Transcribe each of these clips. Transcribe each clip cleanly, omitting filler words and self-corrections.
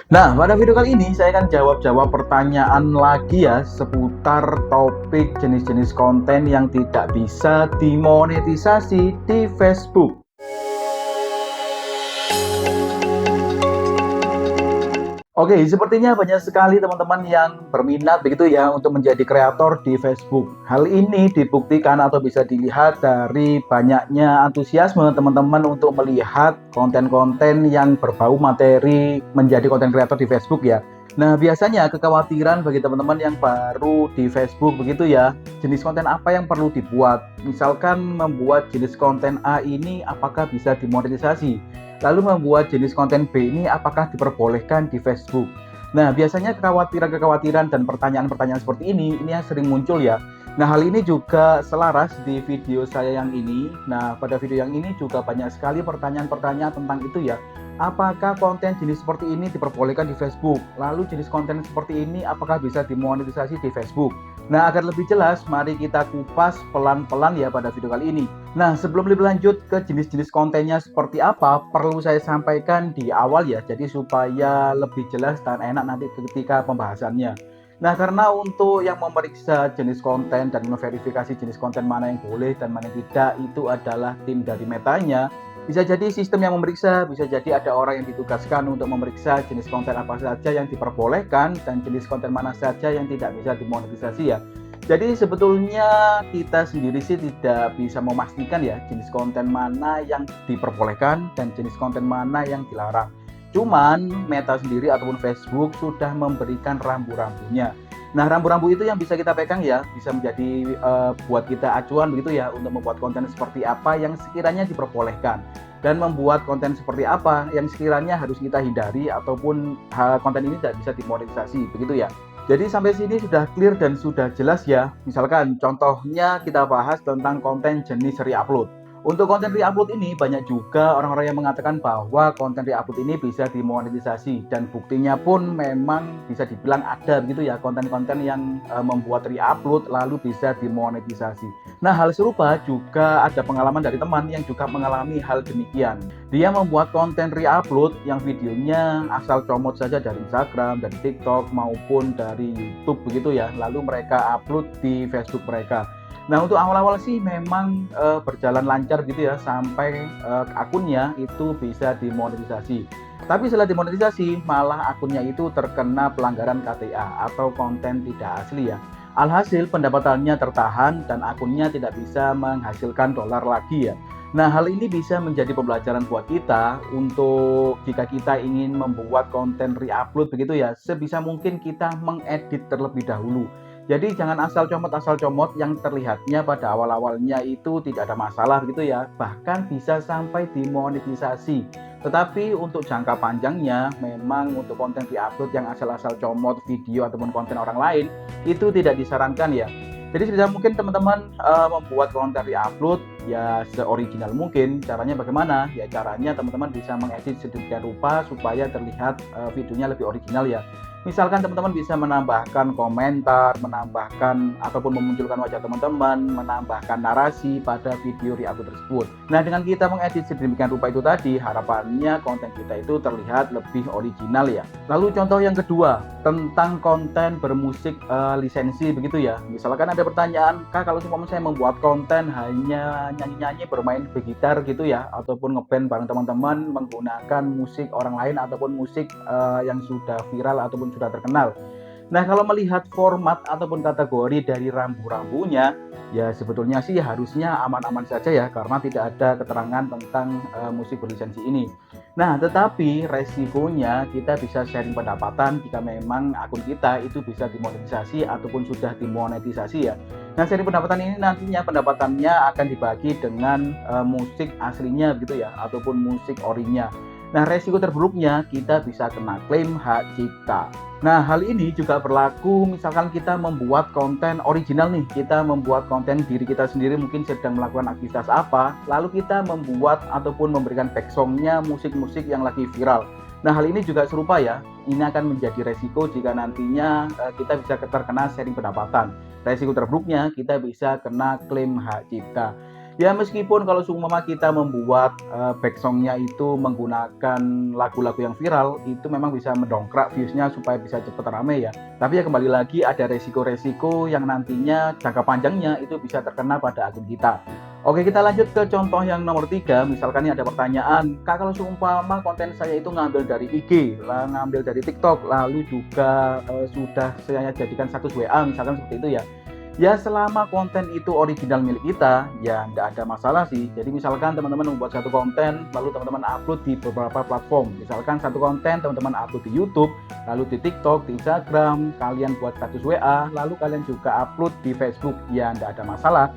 Nah, pada video kali ini saya akan jawab pertanyaan lagi ya seputar topik jenis-jenis konten yang tidak bisa dimonetisasi di Facebook. Oke, sepertinya banyak sekali teman-teman yang berminat begitu ya untuk menjadi kreator di Facebook. Hal ini dibuktikan atau bisa dilihat dari banyaknya antusiasme teman-teman untuk melihat konten-konten yang berbau materi menjadi konten kreator di Facebook ya. Nah, biasanya kekhawatiran bagi teman-teman yang baru di Facebook begitu ya, jenis konten apa yang perlu dibuat. Misalkan membuat jenis konten A ini apakah bisa dimonetisasi? Lalu membuat jenis konten B ini apakah diperbolehkan di Facebook? Nah, biasanya kekhawatiran-kekhawatiran dan pertanyaan-pertanyaan seperti ini yang sering muncul ya. Nah, hal ini juga selaras di video saya yang ini. Nah, pada video yang ini juga banyak sekali pertanyaan-pertanyaan tentang itu ya. Apakah konten jenis seperti ini diperbolehkan di Facebook? Lalu jenis konten seperti ini apakah bisa dimonetisasi di Facebook? Nah, agar lebih jelas, mari kita kupas pelan-pelan ya pada video kali ini. Nah, sebelum lebih lanjut ke jenis-jenis kontennya seperti apa, perlu saya sampaikan di awal ya, jadi supaya lebih jelas dan enak nanti ketika pembahasannya. Nah, karena untuk yang memeriksa jenis konten dan memverifikasi jenis konten mana yang boleh dan mana yang tidak, itu adalah tim dari Metanya. Bisa jadi sistem yang memeriksa, bisa jadi ada orang yang ditugaskan untuk memeriksa jenis konten apa saja yang diperbolehkan dan jenis konten mana saja yang tidak bisa dimonetisasi ya. Jadi sebetulnya kita sendiri sih tidak bisa memastikan ya jenis konten mana yang diperbolehkan dan jenis konten mana yang dilarang. Cuman Meta sendiri ataupun Facebook sudah memberikan rambu-rambunya. Nah, rambu-rambu itu yang bisa kita pegang ya, bisa menjadi buat kita acuan begitu ya untuk membuat konten seperti apa yang sekiranya diperbolehkan dan membuat konten seperti apa yang sekiranya harus kita hindari ataupun konten ini tidak bisa dimonetisasi begitu ya. Jadi sampai sini sudah clear dan sudah jelas ya. Misalkan contohnya kita bahas tentang konten jenis re-upload. Untuk konten re-upload ini banyak juga orang-orang yang mengatakan bahwa konten re-upload ini bisa dimonetisasi dan buktinya pun memang bisa dibilang ada begitu ya konten-konten yang membuat re-upload lalu bisa dimonetisasi. Nah, hal serupa juga ada pengalaman dari teman yang juga mengalami hal demikian. Dia membuat konten re-upload yang videonya asal comot saja dari Instagram, dari TikTok maupun dari YouTube begitu ya. Lalu mereka upload di Facebook mereka. Nah, untuk awal-awal sih memang berjalan lancar gitu ya sampai akunnya itu bisa dimonetisasi. Tapi setelah dimonetisasi malah akunnya itu terkena pelanggaran KTA atau konten tidak asli ya. Alhasil pendapatannya tertahan dan akunnya tidak bisa menghasilkan dolar lagi ya. Nah, hal ini bisa menjadi pembelajaran buat kita untuk jika kita ingin membuat konten re-upload begitu ya, sebisa mungkin kita mengedit terlebih dahulu. Jadi jangan asal comot yang terlihatnya pada awal-awalnya itu tidak ada masalah gitu ya, bahkan bisa sampai dimonetisasi. Tetapi untuk jangka panjangnya memang untuk konten di-upload yang asal-asal comot video ataupun konten orang lain itu tidak disarankan ya. Jadi sebisa mungkin teman-teman membuat konten di-upload ya seoriginal mungkin. Caranya bagaimana? Ya caranya teman-teman bisa mengedit sedemikian rupa supaya terlihat videonya lebih original ya. Misalkan teman-teman bisa menambahkan komentar, menambahkan ataupun memunculkan wajah teman-teman, menambahkan narasi pada video re-upload tersebut. Nah, dengan kita mengedit sedemikian rupa itu tadi, harapannya konten kita itu terlihat lebih original ya. Lalu contoh yang kedua, tentang konten bermusik lisensi begitu ya. Misalkan ada pertanyaan, Kak, kalau saya membuat konten hanya nyanyi-nyanyi bermain gitar gitu ya, ataupun ngeband bareng teman-teman menggunakan musik orang lain ataupun musik yang sudah viral ataupun sudah terkenal. Nah, kalau melihat format ataupun kategori dari rambu-rambunya, ya sebetulnya sih harusnya aman-aman saja ya, karena tidak ada keterangan tentang musik berlisensi ini. Nah, tetapi resikonya kita bisa sharing pendapatan jika memang akun kita itu bisa dimonetisasi ataupun sudah dimonetisasi ya. Nah, sharing pendapatan ini nantinya pendapatannya akan dibagi dengan musik aslinya gitu ya, ataupun musik orinya. Nah, resiko terburuknya kita bisa kena klaim hak cipta. Nah, hal ini juga berlaku misalkan kita membuat konten original nih, kita membuat konten diri kita sendiri mungkin sedang melakukan aktivitas apa, lalu kita membuat ataupun memberikan back songnya musik-musik yang lagi viral. Nah, hal ini juga serupa ya, ini akan menjadi resiko jika nantinya kita bisa terkena sharing pendapatan. Resiko terburuknya kita bisa kena klaim hak cipta. Ya meskipun kalau seumpama kita membuat back song-nya itu menggunakan lagu-lagu yang viral, itu memang bisa mendongkrak views-nya supaya bisa cepat rame ya. Tapi ya kembali lagi ada resiko-resiko yang nantinya jangka panjangnya itu bisa terkena pada akun kita. Oke, kita lanjut ke contoh yang nomor 3. Misalkan ini ada pertanyaan, Kak, kalau seumpama konten saya itu ngambil dari IG, ngambil dari TikTok, lalu juga sudah saya jadikan status WA, misalkan seperti itu ya. Ya selama konten itu original milik kita, ya nggak ada masalah sih. Jadi misalkan teman-teman membuat satu konten, lalu teman-teman upload di beberapa platform. Misalkan satu konten teman-teman upload di YouTube, lalu di TikTok, di Instagram, kalian buat status WA, lalu kalian juga upload di Facebook, ya nggak ada masalah.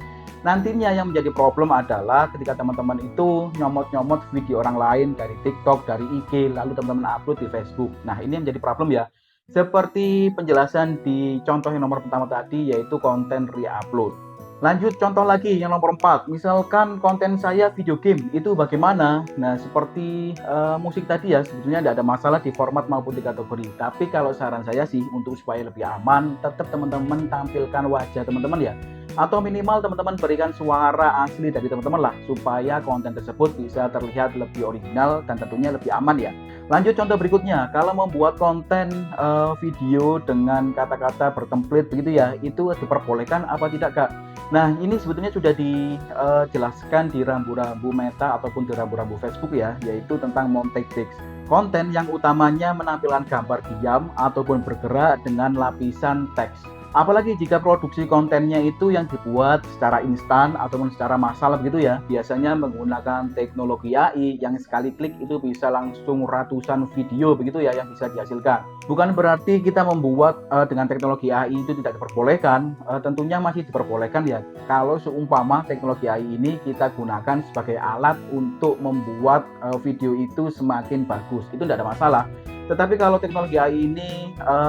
Nantinya yang menjadi problem adalah ketika teman-teman itu nyomot-nyomot video orang lain dari TikTok, dari IG, lalu teman-teman upload di Facebook. Nah ini yang menjadi problem ya. Seperti penjelasan di contoh yang nomor pertama tadi, yaitu konten re-upload. Lanjut contoh lagi yang nomor 4, misalkan konten saya video game, itu bagaimana? Nah seperti musik tadi ya, sebetulnya tidak ada masalah di format maupun di kategori. Tapi kalau saran saya sih, untuk supaya lebih aman, tetap teman-teman tampilkan wajah teman-teman ya. Atau minimal teman-teman berikan suara asli dari teman-teman lah, supaya konten tersebut bisa terlihat lebih original dan tentunya lebih aman ya. Lanjut contoh berikutnya, kalau membuat konten video dengan kata-kata bertemplate begitu ya, itu diperbolehkan apa tidak Kak? Nah ini sebetulnya sudah dijelaskan di rambu-rambu Meta ataupun di rambu-rambu Facebook ya, yaitu tentang mounted text. Konten yang utamanya menampilkan gambar diam ataupun bergerak dengan lapisan teks. Apalagi jika produksi kontennya itu yang dibuat secara instan ataupun secara massal begitu ya, biasanya menggunakan teknologi AI yang sekali klik itu bisa langsung ratusan video begitu ya yang bisa dihasilkan. Bukan berarti kita membuat dengan teknologi AI itu tidak diperbolehkan, tentunya masih diperbolehkan ya. Kalau seumpama teknologi AI ini kita gunakan sebagai alat untuk membuat video itu semakin bagus, itu tidak ada masalah. Tetapi kalau teknologi AI ini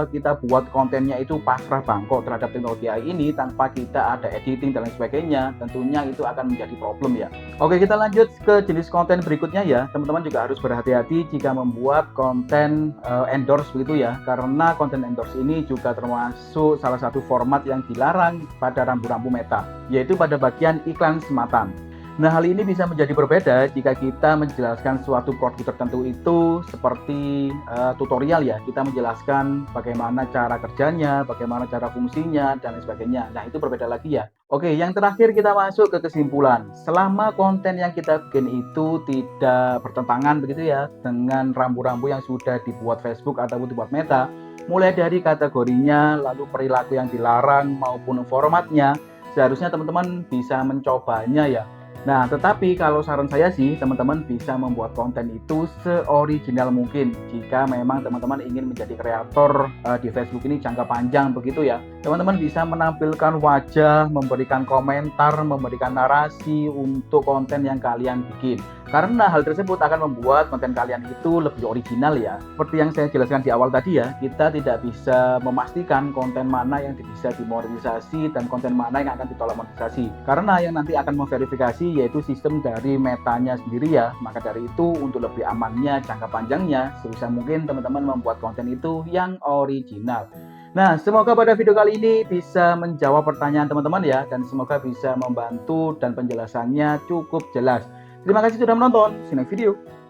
kita buat kontennya itu pasrah bangkok terhadap teknologi AI ini tanpa kita ada editing dan lain sebagainya, tentunya itu akan menjadi problem ya. Oke, kita lanjut ke jenis konten berikutnya ya. Teman-teman juga harus berhati-hati jika membuat konten endorse begitu ya, karena konten endorse ini juga termasuk salah satu format yang dilarang pada rambu-rambu Meta, yaitu pada bagian iklan sematan. Nah, hal ini bisa menjadi berbeda jika kita menjelaskan suatu produk tertentu itu seperti tutorial ya. Kita menjelaskan bagaimana cara kerjanya, bagaimana cara fungsinya, dan lain sebagainya. Nah, itu berbeda lagi ya. Oke, yang terakhir kita masuk ke kesimpulan. Selama konten yang kita bikin itu tidak bertentangan begitu ya dengan rambu-rambu yang sudah dibuat Facebook ataupun dibuat Meta, mulai dari kategorinya, lalu perilaku yang dilarang maupun formatnya, seharusnya teman-teman bisa mencobanya ya. Nah, tetapi kalau saran saya sih, teman-teman bisa membuat konten itu seoriginal mungkin. Jika memang teman-teman ingin menjadi kreator di Facebook ini jangka panjang begitu ya. Teman-teman bisa menampilkan wajah, memberikan komentar, memberikan narasi untuk konten yang kalian bikin. Karena hal tersebut akan membuat konten kalian itu lebih original ya. Seperti yang saya jelaskan di awal tadi ya, kita tidak bisa memastikan konten mana yang bisa dimonetisasi dan konten mana yang akan ditolak monetisasi. Karena yang nanti akan memverifikasi yaitu sistem dari Metanya sendiri ya. Maka dari itu untuk lebih amannya jangka panjangnya, sebisa mungkin teman-teman membuat konten itu yang original. Nah, semoga pada video kali ini bisa menjawab pertanyaan teman-teman ya, dan semoga bisa membantu dan penjelasannya cukup jelas. Terima kasih sudah menonton. See you next video.